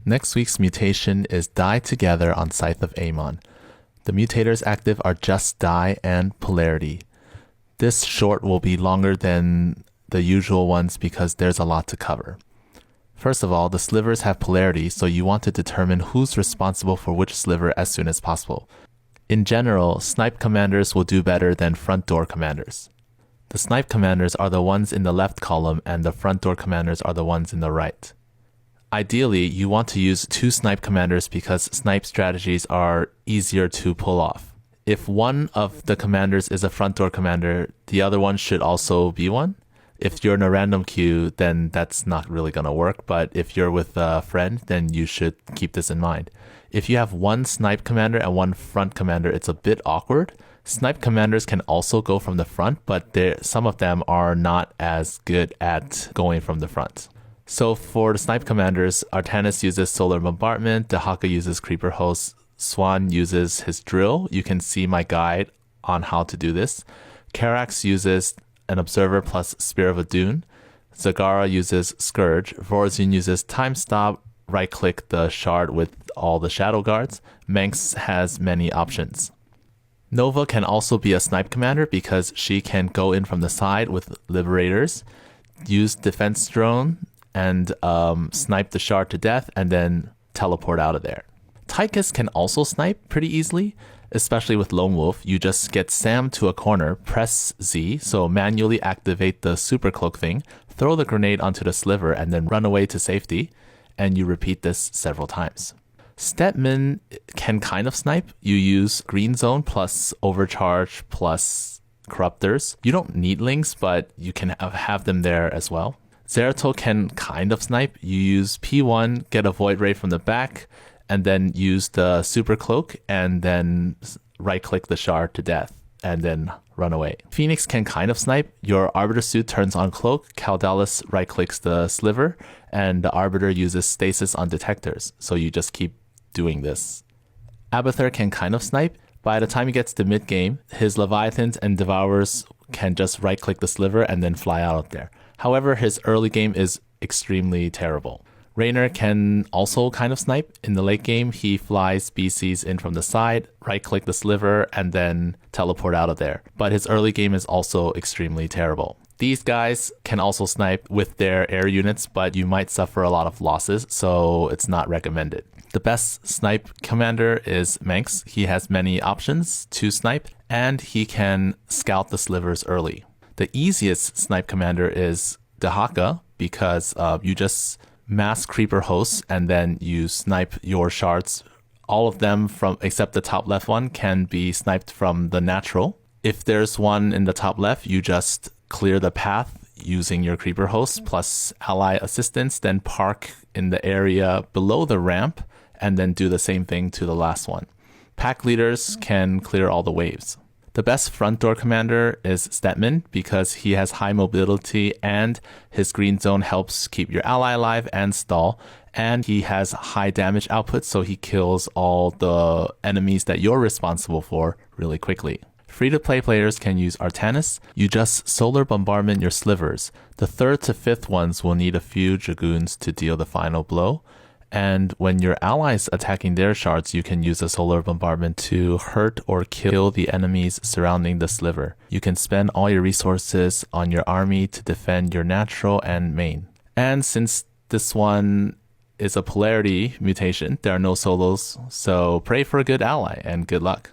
Next week's mutation is Die Together on Scythe of Amon. The mutators active are Just Die and Polarity. This short will be longer than the usual ones because there's a lot to cover. First of all, the slivers have polarity, so you want to determine who's responsible for which sliver as soon as possible. In general, snipe commanders will do better than front door commanders. The snipe commanders are the ones in the left column and the front door commanders are the ones in the right. Ideally, you want to use 2 snipe commanders because snipe strategies are easier to pull off. If one of the commanders is a front door commander, the other one should also be one. If you're in a random queue, then that's not really going to work, but if you're with a friend, then you should keep this in mind. If you have one snipe commander and one front commander, it's a bit awkward. Snipe commanders can also go from the front, but some of them are not as good at going from the front. So for the snipe commanders, Artanis uses Solar Bombardment, Dahaka uses Creeper Host, Swan uses his Drill. You can see my guide on how to do this. Karax uses an Observer plus Spear of Adun. Zagara uses Scourge. Vorazun uses Time Stop, right-click the shard with all the Shadow Guards. Manx has many options. Nova can also be a snipe commander because she can go in from the side with Liberators, use Defense Drone, and snipe the shard to death and then teleport out of there. Tychus can also snipe pretty easily, especially with Lone Wolf. You just get Sam to a corner, press Z, so manually activate the super cloak thing, throw the grenade onto the sliver and then run away to safety, and you repeat this several times. Stetman can kind of snipe. You use Green Zone plus Overcharge plus Corruptors. You don't need links, but you can have them there as well. Zeratul can kind of snipe. You use P1, get a Void Ray from the back, and then use the Super Cloak, and then right-click the shard to death, and then run away. Phoenix can kind of snipe. Your Arbiter suit turns on Cloak, Caldalis right-clicks the Sliver, and the Arbiter uses Stasis on Detectors, so you just keep doing this. Abathur can kind of snipe. By the time he gets to mid-game, his Leviathans and Devourers can just right-click the Sliver and then fly out there. However, his early game is extremely terrible. Raynor can also kind of snipe. In the late game, he flies BCs in from the side, right-click the sliver, and then teleport out of there. But his early game is also extremely terrible. These guys can also snipe with their air units, but you might suffer a lot of losses, so it's not recommended. The best snipe commander is Manx. He has many options to snipe, and he can scout the slivers early. The easiest snipe commander is Dahaka, because you just mass creeper hosts and then you snipe your shards. All of them except the top left one can be sniped from the natural. If there's one in the top left, you just clear the path using your creeper hosts plus ally assistance, then park in the area below the ramp and then do the same thing to the last one. Pack leaders can clear all the waves. The best front door commander is Stetman because he has high mobility and his green zone helps keep your ally alive and stall, and he has high damage output, so he kills all the enemies that you're responsible for really quickly. Free-to-play players can use Artanis. You just solar bombardment your slivers. The 3rd to 5th ones will need a few dragoons to deal the final blow. And when your allies attacking their shards, you can use a solar bombardment to hurt or kill the enemies surrounding the sliver. You can spend all your resources on your army to defend your natural and main. And since this one is a polarity mutation, there are no solos, so pray for a good ally and good luck.